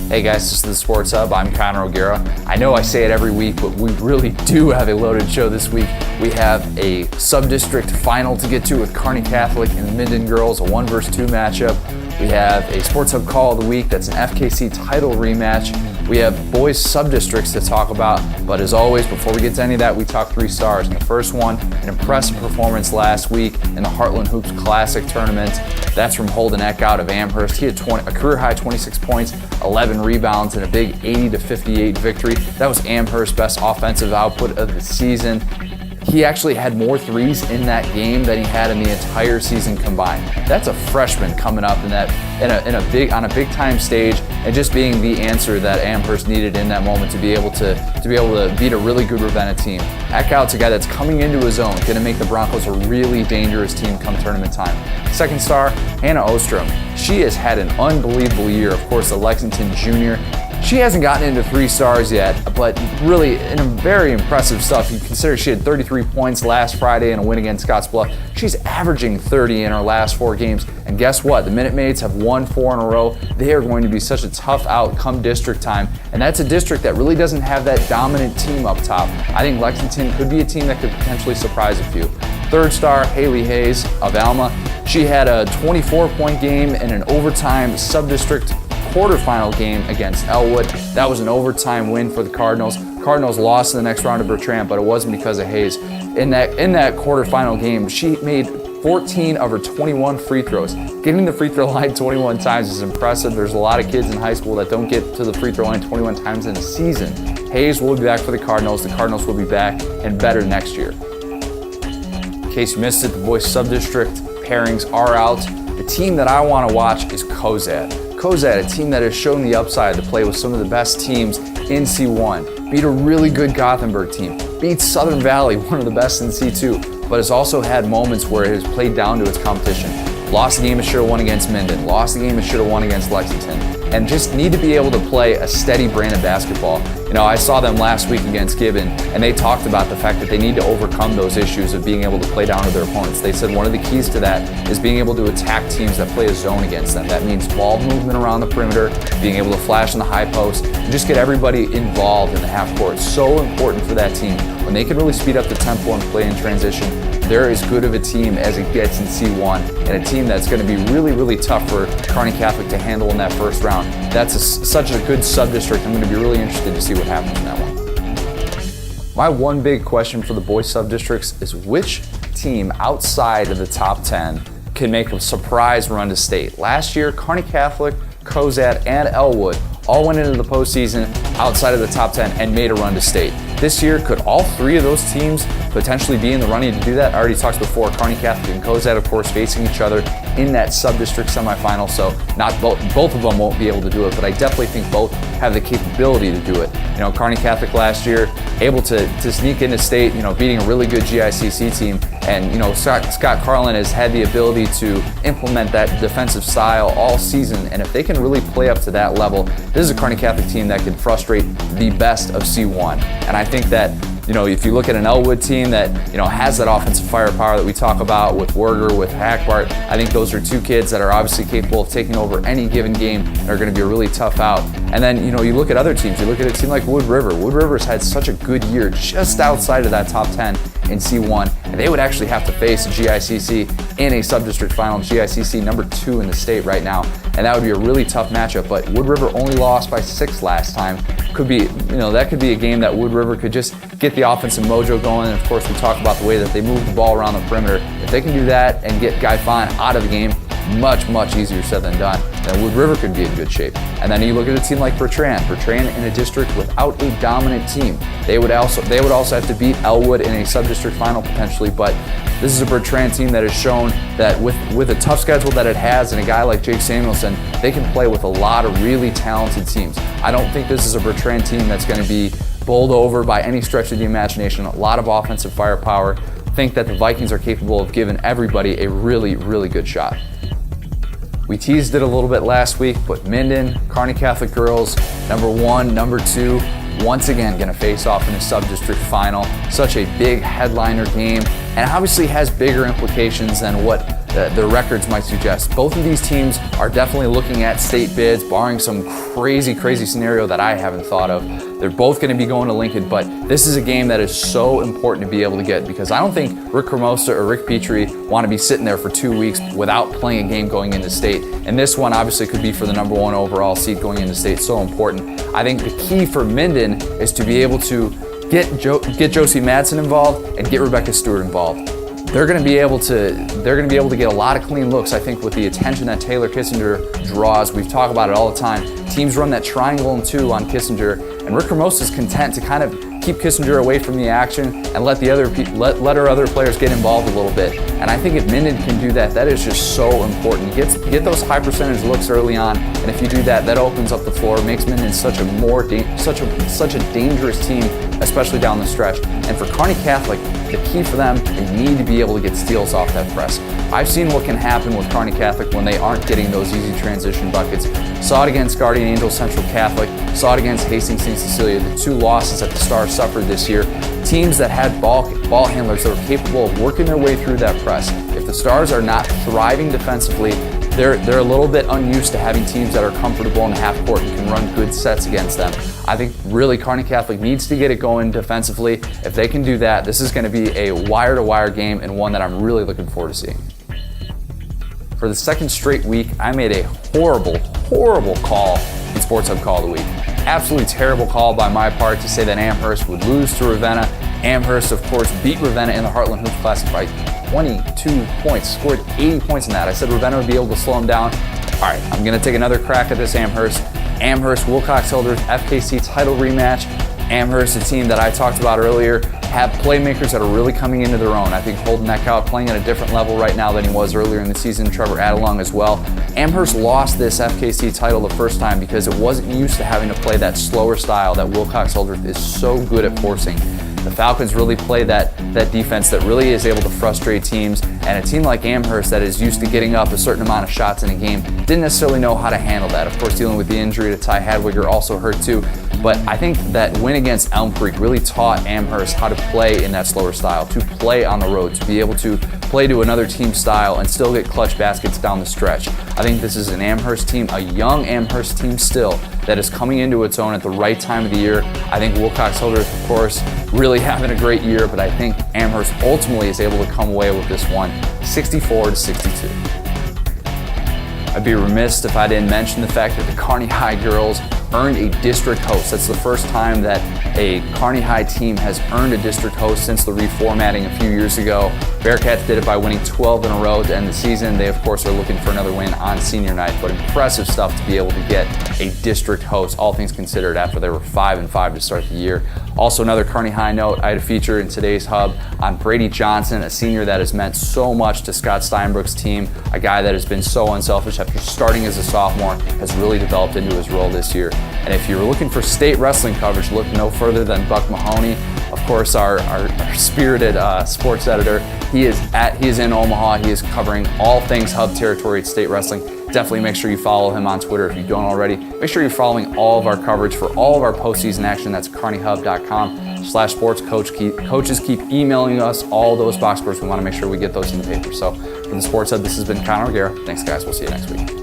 Hey guys, this is the Sports Hub. I'm Connor O'Gara. I know I say it every week, but we really do have a loaded show this week. We have a sub-district final to get to with Kearney Catholic and the Minden girls, a 1-2 matchup. We have a Sports Hub Call of the Week that's an FKC title rematch. We have boys sub-districts to talk about, but as always, before we get to any of that, we talk 3 stars. And the first one, an impressive performance last week in the Heartland Hoops Classic Tournament. That's from Holden Eck out of Amherst. He had a career-high 26 points, 11 rebounds, and a big 80-58 victory. That was Amherst's best offensive output of the season. He actually had more threes in that game than he had in the entire season combined. That's a freshman coming up on a big time stage and just being the answer that Amherst needed in that moment to be able to beat a really good Ravenna team. Eckhout's a guy that's coming into his own, going to make the Broncos a really dangerous team come tournament time. Second star, Hannah Ostrom. She has had an unbelievable year. Of course, the Lexington junior. She hasn't gotten into 3 stars yet, but really in a very impressive stuff. You consider she had 33 points last Friday in a win against Scottsbluff. She's averaging 30 in her last 4 games. And guess what? The Minute Maids have won 4 in a row. They are going to be such a tough out come district time. And that's a district that really doesn't have that dominant team up top. I think Lexington could be a team that could potentially surprise a few. Third star, Haley Hayes of Alma. She had a 24-point game in an overtime sub-district quarterfinal game against Elwood. That was an overtime win for the Cardinals. Cardinals lost in the next round to Bertrand, but it wasn't because of Hayes. In that quarterfinal game, she made 14 of her 21 free throws. Getting the free throw line 21 times is impressive. There's a lot of kids in high school that don't get to the free throw line 21 times in a season. Hayes will be back for the Cardinals. The Cardinals will be back and better next year. In case you missed it, the boys sub-district pairings are out. The team that I want to watch is Cozad. Cozad, a team that has shown the upside to play with some of the best teams in C1. Beat a really good Gothenburg team. Beat Southern Valley, one of the best in C2, but has also had moments where it has played down to its competition. Lost the game it should have won against Minden. Lost the game it should have won against Lexington. And just need to be able to play a steady brand of basketball. You know, I saw them last week against Gibbon, and they talked about the fact that they need to overcome those issues of being able to play down to their opponents. They said one of the keys to that is being able to attack teams that play a zone against them. That means ball movement around the perimeter, being able to flash in the high post, and just get everybody involved in the half court. It's so important for that team. When they can really speed up the tempo and play in transition, they're as good of a team as it gets in C1, and a team that's going to be really, really tough for Kearney Catholic to handle in that first round. That's such a good sub-district. I'm going to be really interested to see what happens in that one. My one big question for the boys sub-districts is which team outside of the top 10 can make a surprise run to state. Last year, Kearney Catholic, Cozad, and Elwood all went into the postseason outside of the top 10 and made a run to state. This year, could all 3 of those teams potentially be in the running to do that? I already talked before, Kearney Catholic and Cozad, of course, facing each other in that sub-district semifinal, so not both of them won't be able to do it, but I definitely think both have the capability to do it. You know, Kearney Catholic last year, able to sneak into state, you know, beating a really good GICC team, and, you know, Scott Carlin has had the ability to implement that defensive style all season, and if they can really play up to that level, this is a Kearney Catholic team that can frustrate the best of C1, and I think that, you know, if you look at an Elwood team that, you know, has that offensive firepower that we talk about with Werger, with Hackbart, I think those are 2 kids that are obviously capable of taking over any given game and are going to be a really tough out. And then, you know, you look at other teams. You look at a team like Wood River. Wood River's had such a good year just outside of that top 10 in C1, and they would actually have to face GICC in a sub-district final. GICC number 2 in the state right now, and that would be a really tough matchup. But Wood River only lost by 6 last time. Could be, you know, that could be a game that Wood River could just get the offensive mojo going. And of course, we talk about the way that they move the ball around the perimeter. If they can do that and get Guy Fine out of the game, much easier said than done, then Wood River could be in good shape. And then you look at a team like Bertrand in a district without a dominant team. They would also have to beat Elwood in a sub-district final potentially, but this is a Bertrand team that has shown that with a tough schedule that it has and a guy like Jake Samuelson, they can play with a lot of really talented teams. I don't think this is a Bertrand team that's going to be bowled over by any stretch of the imagination. A lot of offensive firepower. I think that the Vikings are capable of giving everybody a really good shot. We teased it a little bit last week, but Minden, Kearney Catholic girls, number 1, number 2, once again going to face off in a sub-district final. Such a big headliner game, and obviously has bigger implications than what their records might suggest. Both of these teams are definitely looking at state bids, barring some crazy scenario that I haven't thought of. They're both going to be going to Lincoln, but this is a game that is so important to be able to get, because I don't think Rick Hermosa or Rick Petrie want to be sitting there for 2 weeks without playing a game going into state. And this one obviously could be for the #1 overall seed going into state, so important. I think the key for Minden is to be able to get Josie Madsen involved and get Rebecca Stewart involved. They're going to be able to get a lot of clean looks, I think, with the attention that Taylor Kissinger draws. We've talked about it all the time. Teams run that triangle and 2 on Kissinger, and Rick Hermosa is content to kind of keep Kissinger away from the action and let our other players get involved a little bit. And I think if Minden can do that, that is just so important. Get those high percentage looks early on, and if you do that, that opens up the floor, makes Minden such a dangerous team, especially down the stretch. And for Kearney Catholic, the key for them, they need to be able to get steals off that press. I've seen what can happen with Kearney Catholic when they aren't getting those easy transition buckets. Saw it against Guardian Angels Central Catholic, saw it against Hastings St. Cecilia, the 2 losses that the Stars suffered this year. Teams that had ball handlers that were capable of working their way through that press. If the Stars are not thriving defensively, they're a little bit unused to having teams that are comfortable in the half court and can run good sets against them. I think really Kearney Catholic needs to get it going defensively. If they can do that, this is going to be a wire-to-wire game, and one that I'm really looking forward to seeing. For the second straight week, I made a horrible call in Sports Hub Call of the Week. Absolutely terrible call by my part to say that Amherst would lose to Ravenna. Amherst, of course, beat Ravenna in the Heartland Hoops Classic by 22 points, scored 80 points in that. I said Ravenna would be able to slow them down. All right, I'm going to take another crack at this Amherst. Wilcox-Hildreth FKC title rematch. Amherst, a team that I talked about earlier, have playmakers that are really coming into their own. I think Holden Eckhout playing at a different level right now than he was earlier in the season. Trevor Adelung as well. Amherst lost this FKC title the first time because it wasn't used to having to play that slower style that Wilcox-Hildreth is so good at forcing. The Falcons really play that defense that really is able to frustrate teams, and a team like Amherst that is used to getting up a certain amount of shots in a game didn't necessarily know how to handle that. Of course, dealing with the injury to Ty Hadwiger also hurt too, but I think that win against Elm Creek really taught Amherst how to play in that slower style, to play on the road, to be able to play to another team's style and still get clutch baskets down the stretch. I think this is an Amherst team, a young Amherst team still, that is coming into its own at the right time of the year. I think Wilcox-Hildreth, of course, really having a great year, but I think Amherst ultimately is able to come away with this one, 64-62. I'd be remiss if I didn't mention the fact that the Kearney High girls earned a district host. That's the first time that a Kearney High team has earned a district host since the reformatting a few years ago. Bearcats did it by winning 12 in a row to end the season. They, of course, are looking for another win on senior night, but impressive stuff to be able to get a district host, all things considered, after they were 5-5 to start the year. Also, another Kearney High note, I had a feature in today's hub on Brady Johnson, a senior that has meant so much to Scott Steinbrook's team, a guy that has been so unselfish after starting as a sophomore, has really developed into his role this year. And if you're looking for state wrestling coverage, look no further than Buck Mahoney. Of course, our spirited sports editor. He is in Omaha. He is covering all things Hub territory at state wrestling. Definitely make sure you follow him on Twitter if you don't already. Make sure you're following all of our coverage for all of our postseason action. That's kearneyhub.com/sports. Coaches keep emailing us all those box scores. We want to make sure we get those in the paper. So for the Sports Hub, this has been Connor O'Gara. Thanks, guys. We'll see you next week.